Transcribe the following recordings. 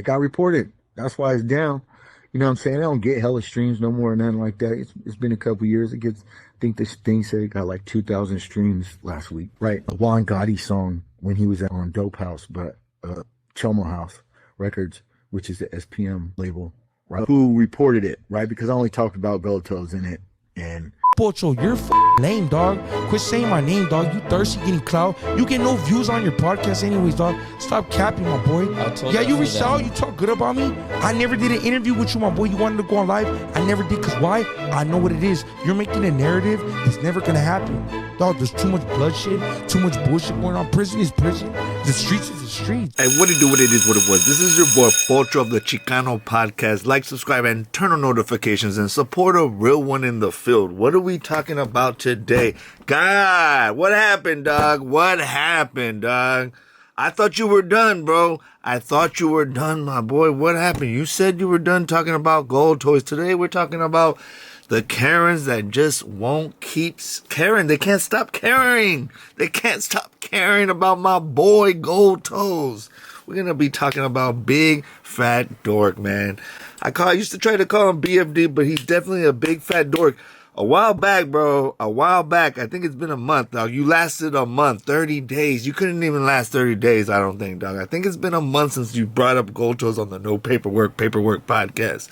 It got reported. That's why it's down. You know what I'm saying? I don't get hella streams no more or nothing like that. It's been a couple years. It gets, I think this thing said it got like 2,000 streams last week. Right. A Juan Gotti song when he was on Dope House, but Chomo House Records, which is the SPM label, right? Who reported it, right? Because I only talked about Goldtoes in it. And Pocho, you're lame, dog. Quit saying my name, dog. You thirsty getting clout. You get no views on your podcast anyways, dog. Stop capping, my boy. Yeah, you reached out. You talk good about me. I never did an interview with you, my boy. You wanted to go on live. I never did. Because why? I know what it is. You're making a narrative that's never going to happen. Dog, there's too much bloodshed, too much bullshit going on. Prison is prison. The streets is the streets. Hey, what it do, what it is, what it was. This is your boy, Pocho of the Chicano Podcast. Like, subscribe, and turn on notifications and support a real one in the field. What are we talking about today? God, what happened, dog? What happened, dog? I thought you were done, bro. I thought you were done, my boy. What happened? You said you were done talking about Goldtoes. Today, we're talking about the Karens that just won't keep caring. They can't stop caring. They can't stop caring about my boy Goldtoes. We're going to be talking about big fat dork, man. I used to try to call him BFD, but he's definitely a big fat dork. A while back, bro. A while back. I think it's been a month, dog. You lasted a month, 30 days. You couldn't even last 30 days, I don't think, dog. I think it's been a month since you brought up Goldtoes on the No Paperwork podcast.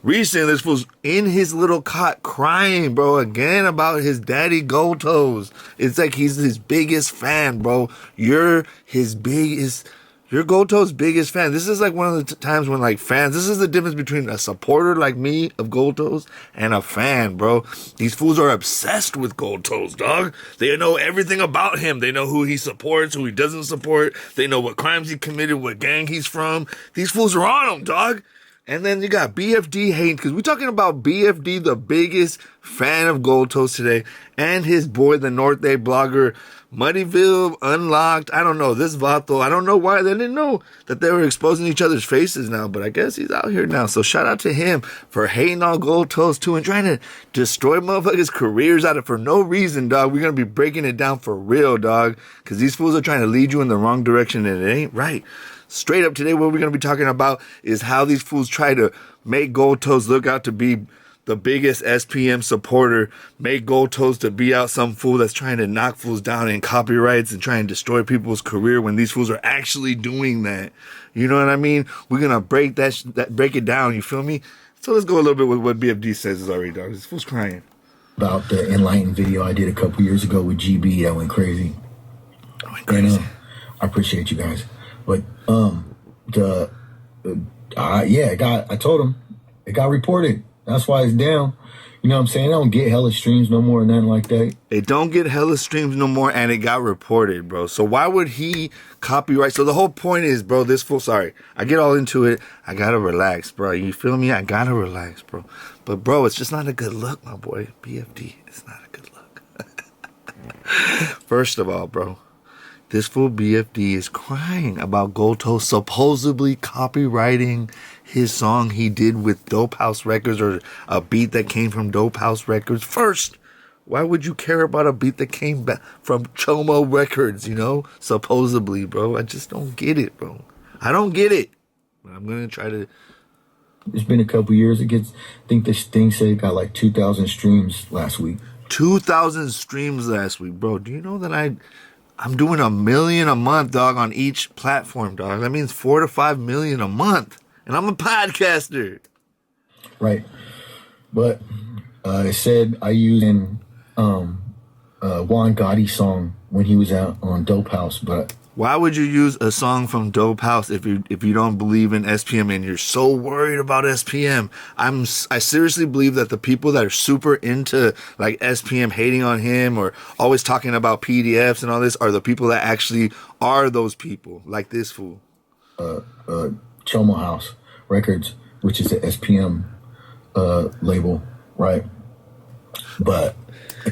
Recently, this fool's in his little cot crying, bro, again about his daddy Goldtoes. It's like he's his biggest fan, bro. You're Goldtoes' biggest fan. This is like one of the times when like fans, this is the difference between a supporter like me of Goldtoes and a fan, bro. These fools are obsessed with Goldtoes, dog. They know everything about him. They know who he supports, who he doesn't support. They know what crimes he committed, what gang he's from. These fools are on him, dog. And then you got BFD hating, because we're talking about BFD, the biggest fan of Goldtoes today, and his boy, the North Day blogger, Muddyville, Unlocked. I don't know, this Vato, I don't know why they didn't know that they were exposing each other's faces now, but I guess he's out here now. So shout out to him for hating on Goldtoes too and trying to destroy motherfuckers' careers out of for no reason, dog. We're going to be breaking it down for real, dog, because these fools are trying to lead you in the wrong direction and it ain't right. Straight up today, what we're going to be talking about is how these fools try to make Goldtoes look out to be the biggest SPM supporter, make Goldtoes to be out some fool that's trying to knock fools down in copyrights and try and destroy people's career when these fools are actually doing that. You know what I mean? We're going to break break it down, you feel me? So let's go a little bit with what BFD says is already, dog. This fool's crying. About the Enlightened video I did a couple years ago with GB that went crazy. And I appreciate you guys. But I told him it got reported. That's why it's down. You know what I'm saying? I don't get hella streams no more or nothing like that. It don't get hella streams no more, and it got reported, bro. So why would he copyright? So the whole point is, bro, this fool, sorry, I get all into it. I gotta relax, bro. You feel me? I gotta relax, bro. But, bro, it's just not a good look, my boy. BFD, it's not a good look. First of all, bro, this fool BFD is crying about Goldtoes supposedly copywriting his song he did with Dope House Records, or a beat that came from Dope House Records. First, why would you care about a beat that came back from Chomo Records, you know? Supposedly, bro. I just don't get it, bro. I don't get it. But I'm going to try to... It's been a couple years. I think this thing said it got like 2,000 streams last week. 2,000 streams last week, bro. Do you know that I'm doing 1 million a month, dog, on each platform, dog. That means 4 to 5 million a month. And I'm a podcaster. Right. But it said I used in Juan Gotti song when he was out on Dope House. But why would you use a song from Dope House if you don't believe in SPM and you're so worried about SPM? I seriously believe that the people that are super into like SPM, hating on him or always talking about PDFs and all this, are the people that actually are those people, like this fool. Chomo House Records, which is the SPM label, right? But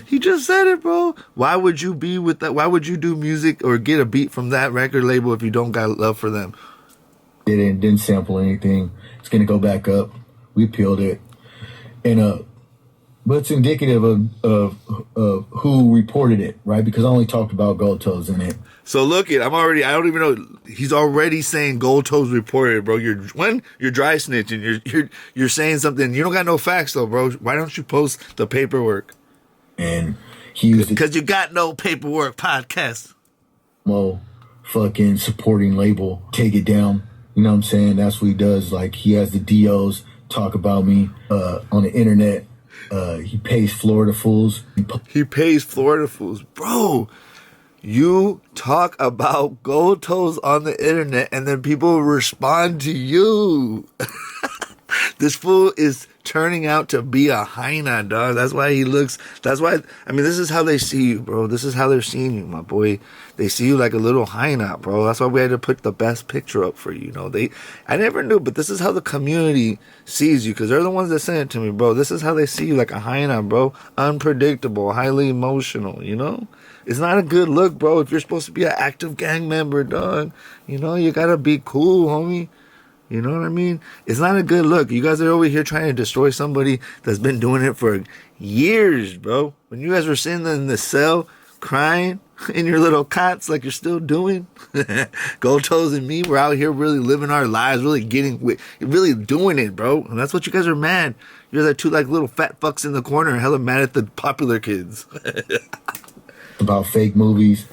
he just said it, bro. Why would you be with that? Why would you do music or get a beat from that record label if you don't got love for them? Didn't sample anything. It's gonna go back up. We peeled it, and But it's indicative of who reported it, right? Because I only talked about Goldtoes in it. So look it, I don't even know. He's already saying Goldtoes reported, bro. You're dry snitching. You're saying something. You don't got no facts though, bro. Why don't you post the paperwork? And he used because you got no paperwork podcast. Fucking supporting label, take it down. You know what I'm saying? That's what he does. Like, he has the DOs talk about me on the internet. He pays Florida fools. He pays Florida fools, bro. You talk about Goldtoes on the internet and then people respond to you. This fool is turning out to be a hyena, dog. That's why this is how they see you, bro. This is how they're seeing you, my boy. They see you like a little hyena, bro. That's why we had to put the best picture up for you, I never knew, but this is how the community sees you, because they're the ones that sent it to me, bro. This is how they see you, like a hyena, bro. Unpredictable, highly emotional, It's not a good look, bro. If you're supposed to be an active gang member, dog, you gotta be cool, homie. You know what I mean? It's not a good look. You guys are over here trying to destroy somebody that's been doing it for years, bro. When you guys were sitting in the cell crying in your little cots like you're still doing, Goldtoes and me, we're out here really living our lives, really doing it, bro. And that's what you guys are mad. You're the two like little fat fucks in the corner, hella mad at the popular kids. About fake movies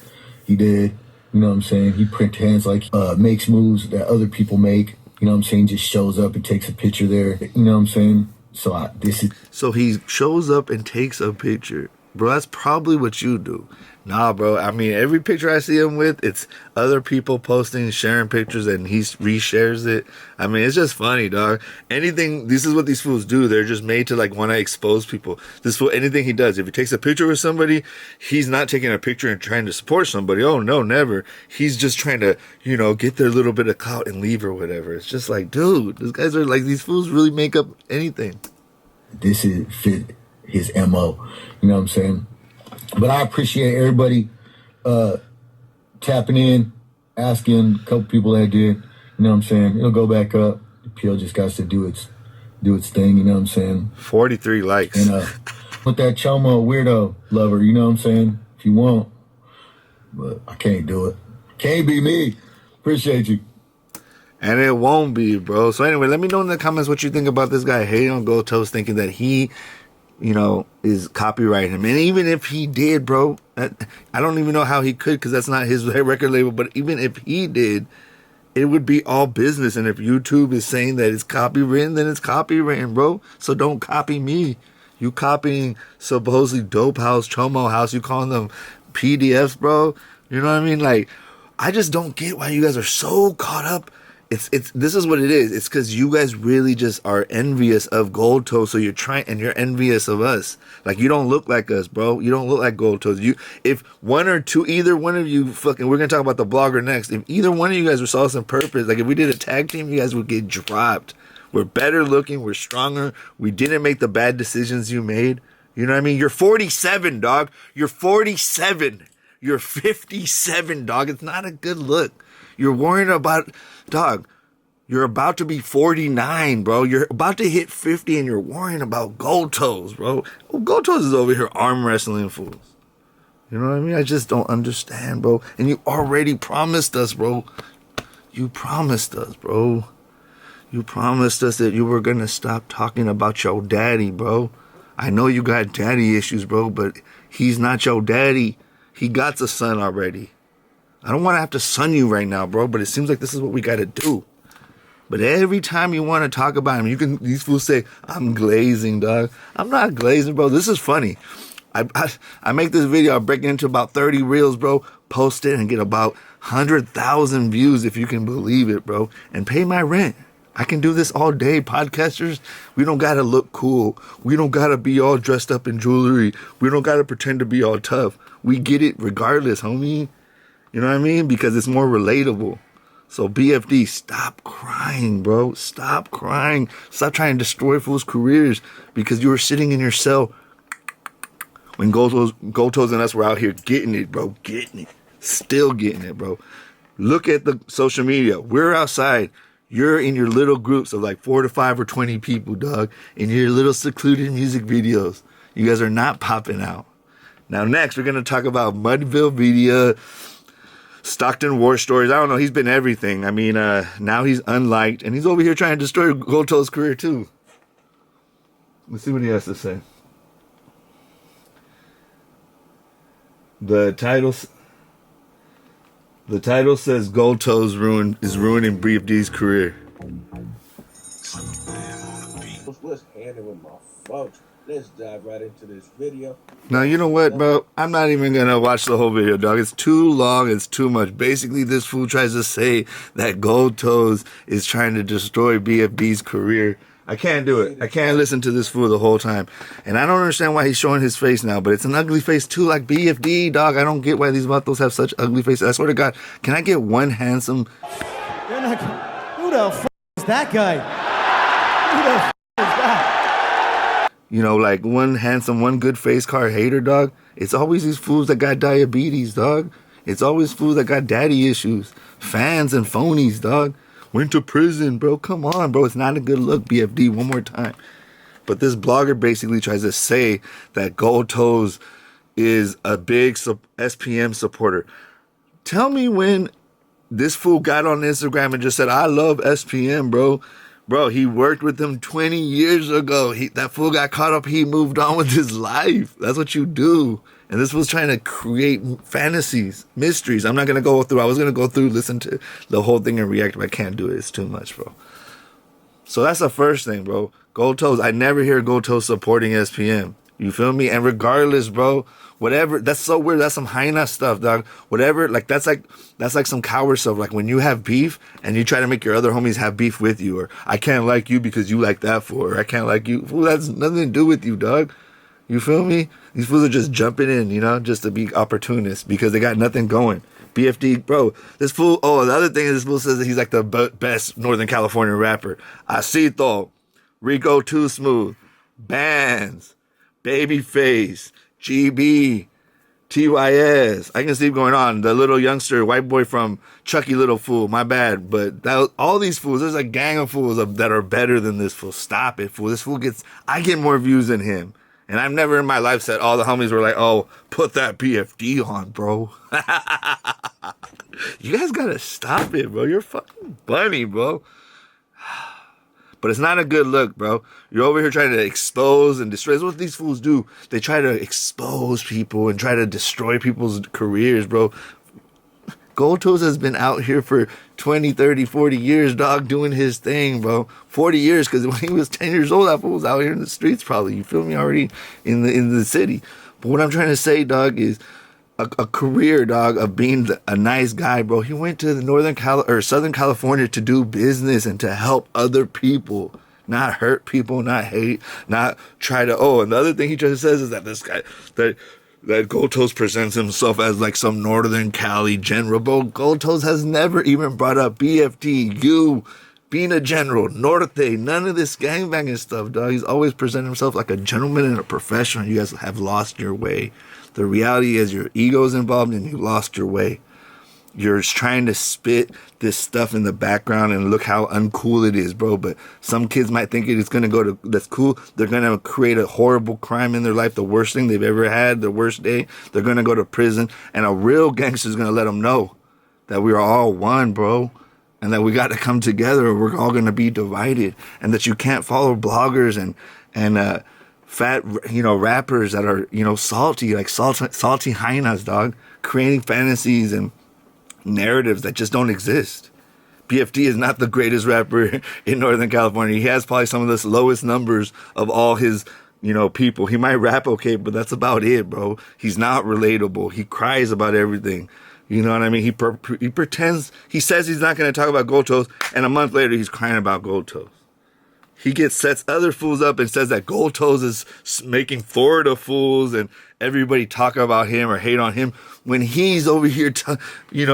he did. You know what I'm saying? He pretends like makes moves that other people make. You know what I'm saying? Just shows up and takes a picture there. You know what I'm saying? So he shows up and takes a picture. Bro, that's probably what you do. Nah, bro. I mean, every picture I see him with, it's other people posting, sharing pictures, and he reshares it. I mean, it's just funny, dog. This is what these fools do. They're just made to, like, want to expose people. This fool, anything he does, if he takes a picture with somebody, he's not taking a picture and trying to support somebody. Oh, no, never. He's just trying to, get their little bit of clout and leave or whatever. It's just like, dude, these fools really make up anything. This is fit his MO. You know what I'm saying? But I appreciate everybody tapping in, asking a couple people that did. You know what I'm saying? It'll go back up. The PO just got to do its thing. You know what I'm saying? 43 likes. And with that Chomo weirdo lover, you know what I'm saying? If you want, but I can't do it. Can't be me. Appreciate you. And it won't be, bro. So anyway, let me know in the comments what you think about this guy hating on Goldtoes, thinking that he, is copyrighting him. And even if he did, bro, I don't even know how he could, because that's not his record label. But even if he did, it would be all business. And if YouTube is saying that it's copywritten, then it's copywritten, bro. So don't copy me. You copying supposedly Dope House, Chomo House. You calling them PDFs, bro. You know what I mean? Like, I just don't get why you guys are so caught up. This is what it is. It's because you guys really just are envious of Goldtoes, so you're envious of us. Like, you don't look like us, bro. You don't look like Goldtoes. If either one of you fucking, we're gonna talk about the blogger next. If either one of you guys were Sauce and Purpose, like if we did a tag team, you guys would get dropped. We're better looking. We're stronger. We didn't make the bad decisions you made. You know what I mean? You're 47, dog. You're 47. You're 57, dog. It's not a good look. You're worrying about, dog, you're about to be 49, bro. You're about to hit 50 and you're worrying about Goldtoes, bro. Well, Goldtoes is over here arm wrestling fools. You know what I mean? I just don't understand, bro. And you already promised us, bro. You promised us, bro. You promised us that you were going to stop talking about your daddy, bro. I know you got daddy issues, bro, but he's not your daddy. He got a son already. I don't want to have to son you right now, bro, but it seems like this is what we got to do. But every time you want to talk about him, these fools say, I'm glazing, dog. I'm not glazing, bro. This is funny. I make this video, I break it into about 30 reels, bro, post it and get about 100,000 views, if you can believe it, bro, and pay my rent. I can do this all day. Podcasters, we don't got to look cool. We don't got to be all dressed up in jewelry. We don't got to pretend to be all tough. We get it regardless, homie. You know what I mean? Because it's more relatable. So BFD, stop crying, bro. Stop crying. Stop trying to destroy fools' careers because you were sitting in your cell when Goldtoes and us were out here getting it, bro. Getting it. Still getting it, bro. Look at the social media. We're outside. You're in your little groups of like 4 to 5 or 20 people, dog, in your little secluded music videos. You guys are not popping out. Now, next, we're going to talk about Mudville Media, Stockton War Stories. I don't know. He's been everything. I mean, now he's unliked, and he's over here trying to destroy Goldtoes' career, too. Let's see what he has to say. The title says Goldtoes is ruining BFD's career. Let's handle with my folks. Let's dive right into this video. Now, you know what, bro? I'm not even going to watch the whole video, dog. It's too long. It's too much. Basically, this fool tries to say that Goldtoes is trying to destroy BFD's career. I can't do it. I can't listen to this fool the whole time. And I don't understand why he's showing his face now, but it's an ugly face too, like BFD, dog. I don't get why these vatos have such ugly faces. I swear to God, can I get one handsome... You're not... Who the f*** is that guy? Who the f*** is that? You know, like one handsome, one good face car hater, dog. It's always these fools that got diabetes, dog. It's always fools that got daddy issues. Fans and phonies, dog. Went to prison, bro. Come on, bro. It's not a good look, BFD. One more time. But this blogger basically tries to say that Goldtoes is a big SPM supporter. Tell me when this fool got on Instagram and just said, I love SPM, bro. Bro, he worked with them 20 years ago. That fool got caught up. He moved on with his life. That's what you do. And this was trying to create fantasies, mysteries. I'm not going to go through. I was going to go through, listen to the whole thing and react, but I can't do it. It's too much, bro. So that's the first thing, bro. Goldtoes. I never hear Goldtoes supporting SPM. You feel me? And regardless, bro, whatever. That's so weird. That's some hyena stuff, dog. Whatever. Like that's like some coward stuff. Like when you have beef and you try to make your other homies have beef with you, or I can't like you because you like that fool, or I can't like you. Fool, that's nothing to do with you, dog. You feel me? These fools are just jumping in, you know, just to be opportunists because they got nothing going. BFD, bro, this fool, the other thing is this fool says that he's like the best Northern California rapper. Acito, Rico Too Smooth, Bands, Babyface, GB, TYS. I can see going on. The little youngster, white boy from Chucky Little Fool, my bad. But all these fools, there's a gang of fools that are better than this fool. Stop it, fool. This fool I get more views than him. And I've never in my life said all the homies were like, oh, put that BFD on, bro. You guys gotta stop it, bro. You're fucking funny, bro. But it's not a good look, bro. You're over here trying to expose and destroy. That's what these fools do. They try to expose people and try to destroy people's careers, bro. Goldtoes has been out here for 20, 30, 40 years, dog, doing his thing, bro. 40 years, because when he was 10 years old, that fool was out here in the streets probably. You feel me? Already in the city. But what I'm trying to say, dog, is a career, dog, of being a nice guy, bro. He went to the Southern California to do business and to help other people. Not hurt people, not hate, not try to, and the other thing he just says is that this guy, that Goldtoes presents himself as like some Northern Cali general. Bro, Goldtoes has never even brought up BFD, you, being a general, Norte, none of this gangbanging stuff, dog. He's always presented himself like a gentleman and a professional. You guys have lost your way. The reality is your ego's involved and you lost your way. You're trying to spit this stuff in the background and look how uncool it is, bro. But some kids might think it's going to go to, that's cool. They're going to create a horrible crime in their life, the worst thing they've ever had, the worst day. They're going to go to prison. And a real gangster is going to let them know that we are all one, bro. And that we got to come together or we're all going to be divided. And that you can't follow bloggers and fat, rappers that are, salty, like salty hyenas, dog. Creating fantasies and narratives that just don't exist. BFD is not the greatest rapper in Northern California. He has probably some of the lowest numbers of all his, people. He might rap okay, but that's about it, bro. He's not relatable. He cries about everything. You know what I mean? He pretends, he says he's not going to talk about Goldtoes, and a month later he's crying about Goldtoes. He sets other fools up and says that Goldtoes is making Florida fools and everybody talk about him or hate on him when he's over here,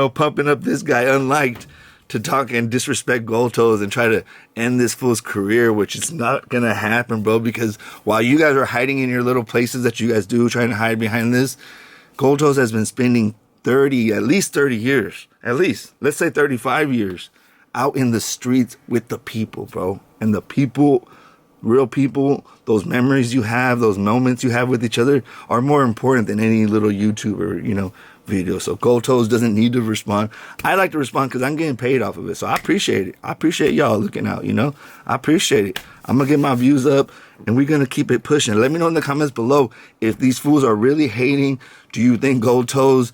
pumping up this guy unliked to talk and disrespect Goldtoes and try to end this fool's career, which is not going to happen, bro, because while you guys are hiding in your little places that you guys do, trying to hide behind this, Goldtoes has been spending at least 30 years, let's say 35 years, out in the streets with the people, bro. And the people real people, those memories you have, those moments you have with each other are more important than any little YouTuber, video. So Goldtoes doesn't need to respond. I like to respond because I'm getting paid off of it. So I appreciate it. I appreciate y'all looking out, I appreciate it. I'm going to get my views up and we're going to keep it pushing. Let me know in the comments below if these fools are really hating. Do you think Goldtoes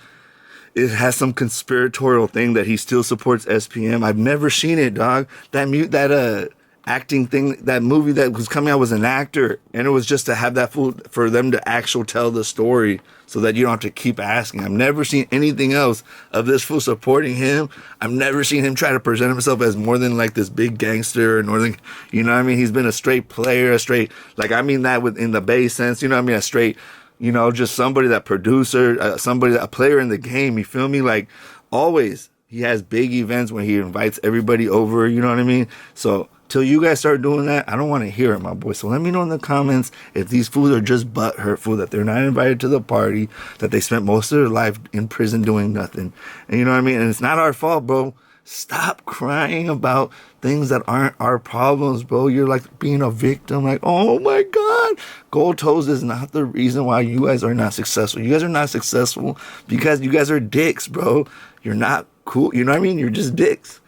it has some conspiratorial thing that he still supports SPM? I've never seen it, dog. That acting thing, that movie that was coming out was an actor, and it was just to have that fool for them to actually tell the story so that you don't have to keep asking. I've never seen anything else of this fool supporting him. I've never seen him try to present himself as more than like this big gangster or northern, he's been a straight player, that in the base sense, a straight, just somebody that producer, a player in the game, you feel me? Like always, he has big events when he invites everybody over, you know what I mean? So till you guys start doing that, I don't want to hear it, my boy. So let me know in the comments if these fools are just butthurt, that they're not invited to the party, that they spent most of their life in prison doing nothing. And you know what I mean? And it's not our fault, bro. Stop crying about things that aren't our problems, bro. You're like being a victim. Like, oh my God. Goldtoes is not the reason why you guys are not successful. You guys are not successful because you guys are dicks, bro. You're not cool. You know what I mean? You're just dicks.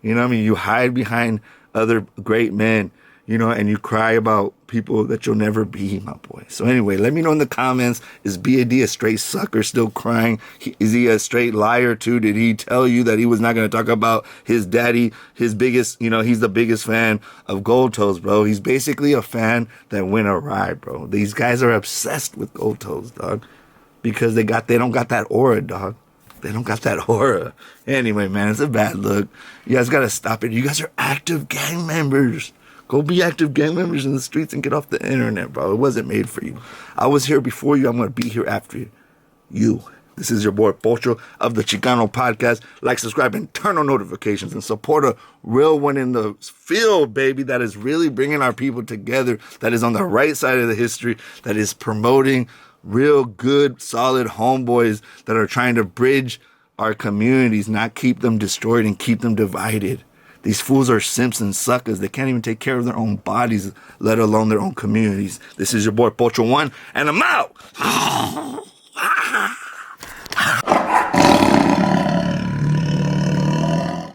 You know what I mean? You hide behind other great men, and you cry about people that you'll never be, my boy. So anyway, let me know in the comments, is BFD a straight sucker still crying? Is he a straight liar too? Did he tell you that he was not going to talk about his daddy, his biggest, he's the biggest fan of Goldtoes, bro. He's basically a fan that went awry, bro. These guys are obsessed with Goldtoes, dog, because they don't got that aura, dog. They don't got that aura. Anyway, man, it's a bad look. You guys got to stop it. You guys are active gang members. Go be active gang members in the streets and get off the internet, bro. It wasn't made for you. I was here before you. I'm going to be here after you. This is your boy, Pocho, of the Chicano Podcast. Like, subscribe, and turn on notifications and support a real one in the field, baby, that is really bringing our people together, that is on the right side of the history, that is promoting real good, solid homeboys that are trying to bridge our communities, not keep them destroyed and keep them divided. These fools are simps and suckers. They can't even take care of their own bodies, let alone their own communities. This is your boy, Pocho Juan, and I'm out.